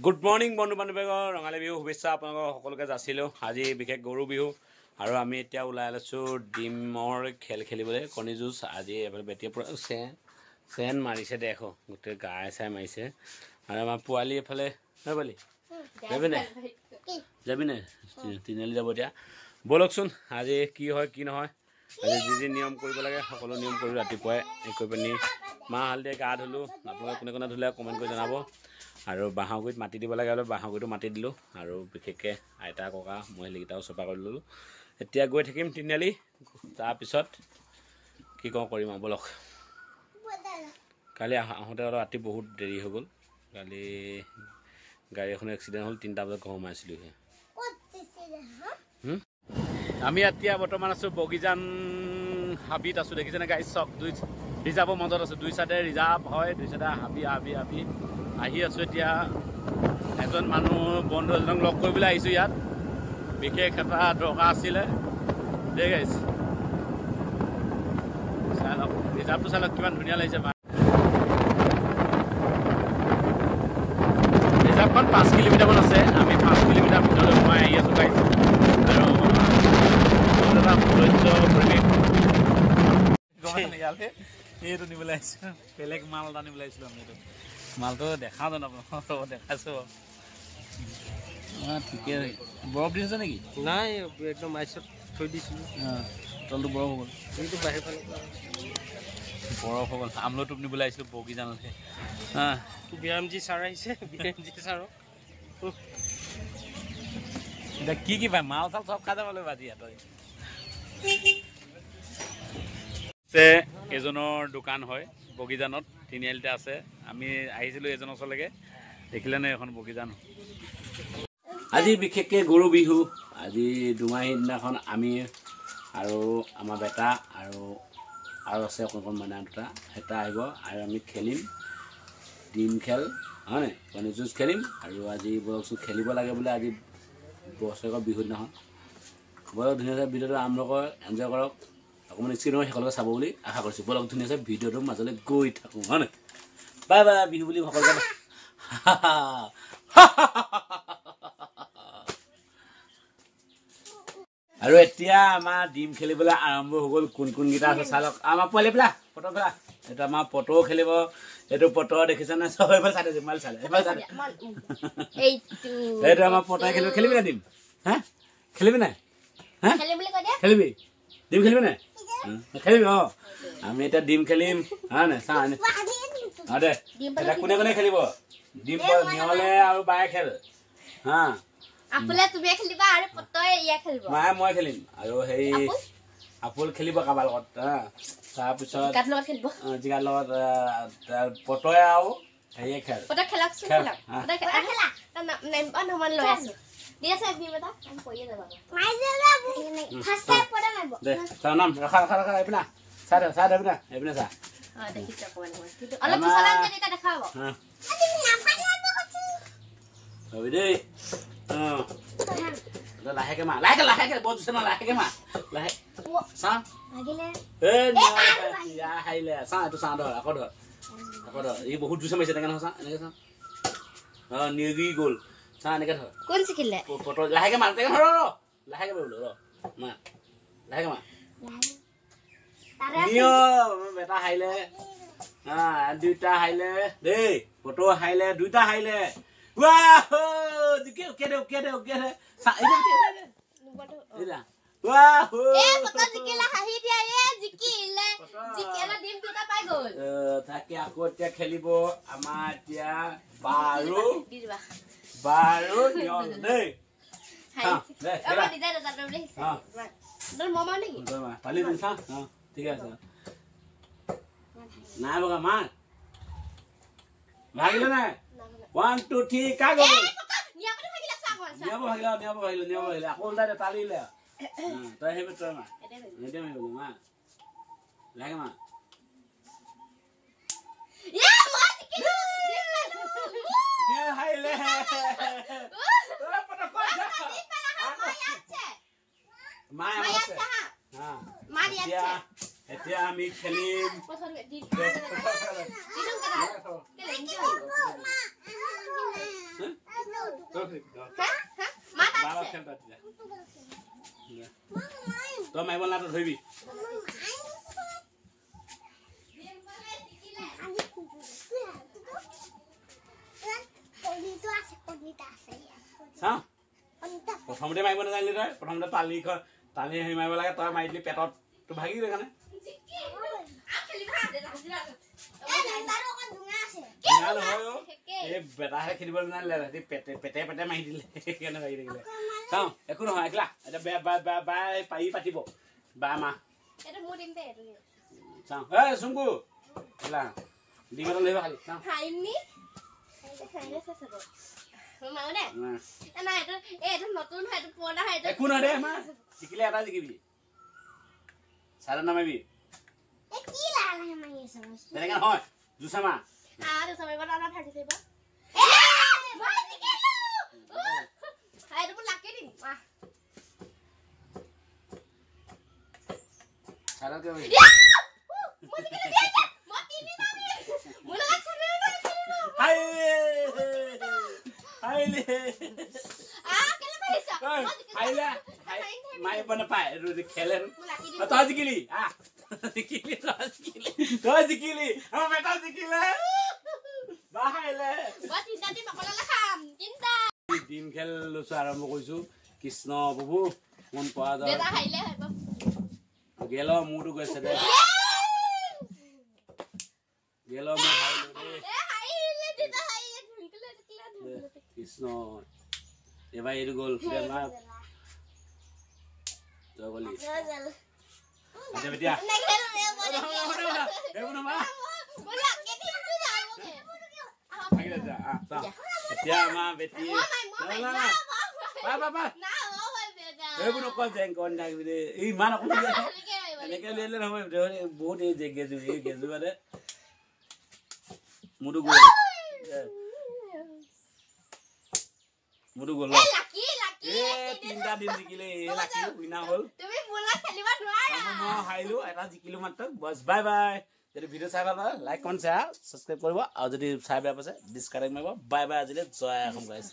good morning বন্ধু বান্ধৱীসকল ৰঙালী বিহু শুভেচ্ছা আপোনালোকক সকলোকে যাচিলোঁ আজি বিশেষ গৰু বিহু আৰু আমি এতিয়া ওলাই আছোঁ ডিমৰ খেল খেলিবলৈ কণী যুঁজ আজি এবাৰ বেটিয়ে পূৰা চেন মাৰিছে দেখো গোটেই গাই চাই মাৰিছে আৰু আমাৰ পোৱালি এফালে পোৱালি যাবি নাই তিনিআলি যাব এতিয়া ব'লকচোন আজি কি হয় কি নহয় আজি যি নিয়ম কৰিব লাগে সকলো নিয়ম কৰি ৰাতিপুৱাই কৰি পিনি মাহ হালধিৰে গা ধুলোঁ আপোনালোকে কোনে কোনে ধুলে কমেণ্ট কৰি জনাব আৰু বাঁহগুৰিত মাটি দিব লাগে অলপ বাঁহগুৰিটো মাটি দিলোঁ আৰু বিশেষকৈ আইতা ককা মই সেইকেইটাও চফা কৰি ল'লোঁ এতিয়া গৈ থাকিম তিনিআলি তাৰপিছত কি কওঁ কৰিম আৰু ব'লক কালি আহোঁতে অলপ ৰাতি বহুত দেৰি হৈ গ'ল কালি গাড়ী এখন এক্সিডেণ্ট হ'ল 3টা বজাত ঘৰ সোমাইছিলোঁহে আমি এতিয়া বৰ্তমান আছোঁ বগীজান হাবিত আছোঁ দেখিছেনে গাড়ী চক দুই ৰিজাৰ্ভৰ মাজত আছোঁ দুই চাইডে ৰিজাৰ্ভ হয় দুই চাইডে হাবি আহি আছোঁ এতিয়া এজন মানুহ বন্ধু এজনক লগ কৰিবলৈ আহিছোঁ ইয়াত বিশেষ এটা দৰকাৰ আছিলে দেই গাইছ চাই লওক ৰিজাৰ্ভটো চাই লওক কিমান ধুনীয়া লাগিছে ৰিজাৰ্ভখন 5 কিলোমিটাৰমান আছে আমি 5 কিলোমিটাৰ ভিতৰলৈ সোমাই আহি আছোঁ গাইছ আৰু এটা সৌন্দৰ্য পৰিৱেশ এইটো নিবলৈ আহিছোঁ বেলেগ মাল এটা নিবলৈ আহিছিলোঁ আমি এইটো মালটো দেখাওঁ জানো আপোনালোকক দেখাইছোঁ ঠিকে বৰফ দি আছে নেকি নাই একদম আইচত থৈ দিছিলোঁ তলটো বৰফ হৈ গ'ল এইটো বাহিৰ ফালে বৰফ হৈ গ'ল আমলৈ টোপ নিবলৈ আহিছিলোঁ বগীজানলৈ বিৰামজী ছাৰ আহিছে বিৰামজী ছাৰক এতিয়া কি পায় মাল চাল চব খাই যাব লাগিব আজি ইয়াত এজনৰ দোকান হয় বগীজানত তিনিআলিতে আছে আমি আহিছিলোঁ এজনৰ ওচৰলৈকে দেখিলে নে এখন বগীজান আজি বিশেষকৈ গৰু বিহু আজি দুমাহী দিনাখন আমি আৰু আমাৰ বেটা আৰু আছে অকণ মানে দুটা এটা আহিব আৰু আমি খেলিম ডিম খেল হয়নে কণী যুঁজ খেলিম আৰু আজি বলকচোন খেলিব লাগে বোলে আজি বছৰেকৰ বিহুৰ দিনাখন বলক ধুনীয়াকৈ ভিডিঅ'টো আৰম্ভ কৰক এনজয় কৰক অকণমান স্ক্ৰীণত সকলোকে চাব বুলি আশা কৰিছোঁ বলক ধুনীয়াকৈ ভিডিঅ'টোৰ মাজলৈ গৈ থাকোঁ হয় নাই বাই বাই বিহু বুলি সকলোকে আৰু এতিয়া আমাৰ ডিম খেলিবলৈ আৰম্ভ হৈ গ'ল কোনকেইটা আছে চাই লওক আমাৰ পোৱালি পেলা পটৰ পেলা এইটো আমাৰ পটও খেলিব এইটো পটৰ দেখিছেনে চব এইফালে চাই দিছে মাল চালে এইফালে চাই এইটো আমাৰ পটৰে খেলিব খেলিবি নাই ডিম হা খেলিবি নাই হা খেলিবি ডিম খেলিবি নাই খেলিবি অঁ আমি এতিয়া ডিম খেলিম হয় নাই চা অঁ দে এতিয়া কোনে কোনে খেলিব ডিম নিয়লে আৰু বায়ে খেল হা মায়ে মই খেলিম আৰু হেৰি আপুল খেলিব কাৰোবাৰ লগত হা তাৰপিছত জিকাৰ লগত পটয়ে আৰু হেৰিয়ে খেল নাম ৰখা ৰখা ৰখা এইপিনা চাই দে এইপিনা এইপিনে চা দেই লাহেকে মা লাহেকে বহুত দিছে ন লাহেকে মা লাহে চা হাৰিলে চা এইটো চা ধৰ আকৌ ধৰ ই বহুত জোৰছে মাৰিছে তেনেকে নহয় চা এনেকে চা নিগি গ'ল চা এনেকে ধৰ কোন শিকিলে পটৰ লাহেকে মা তেনেকে ধৰ লাহেকে বোলো মা লাহেকে মা বেটা হাৰিলে দুইটা হাৰিলে দেই পটৰ হাৰিলে দুইটা হাৰিলে তাকে আকৌ এতিয়া খেলিব আমাৰ এতিয়া বাৰু দেই ঠিক আছে নাই বগা মা ভাগিলে নাই 1 2 3 কাগজ নিয়াব ভাগিলে আকৌ উল্টাই দে তালিলে তই হেবি তই মা এদে মে মা লাগে মা হাইলে এতিয়া আমি খেলিম বাবা খেল তাত তই মাৰিব না তই ধৰিবি চাওঁ প্ৰথমতে মাৰিব নাজানিলি তই প্ৰথমতে টালি হেৰি মাৰিব লাগে তই মাৰি দিলি পেটত তোৰ ভাগি গ'লে কাৰণে এই বেটাহে খেলিব নাজানিলে সিহঁতি পেটে পেটে মাৰি দিলে সেইকাৰণে ভাগি থাকিলে চাওঁ একো নহয় একলা এতিয়া বাই পাৰি পাতিব বা মা চাওঁ এই চুমকু একলা ডিঙিটো লৈ আহিবা খালি চাওঁ একো নহয় দে মা জিকিলে এটা জিকিবি চাৰে নামাৰিবি তেনেকে নহয় জোচা মা মাৰিব নাপায় খেলে তই জিকিলি তই জিকিলি আমাৰ বেটা জিকিলে ডিম খেল লৈছো আৰম্ভ কৰিছো কৃষ্ণ প্ৰভু মন পোৱা যায় গেল মোৰতো গৈছে দে গেল কৃষ্ণ এবাৰ এইটো গ'ল জয় বলি এতিয়া এতিয়া আমাৰ বেটি এইবোৰ নকয় জেং কণ থাকিবি দেই ইমান অকণমান এনেকে লৈ নহয় বহুত এই গেজু মানে মোৰতো গ'ল মোৰতো গ'ল তিনিটা দিন জিকিলে এই লাকি উইনা হ'ল মই হাৰিলো এটা জিকিলো মাত্ৰ বছ বাই বাই যদি ভিডিঅ' চাই ভাল পায় লাইক কমেণ্ট শ্বেয়াৰ ছাবস্ক্ৰাইব কৰিব আৰু যদি চাই বেয়া পাইছে ডিছকানেক্ট মাৰিব বাই বাই আজিলৈ জয় অসম গাইছ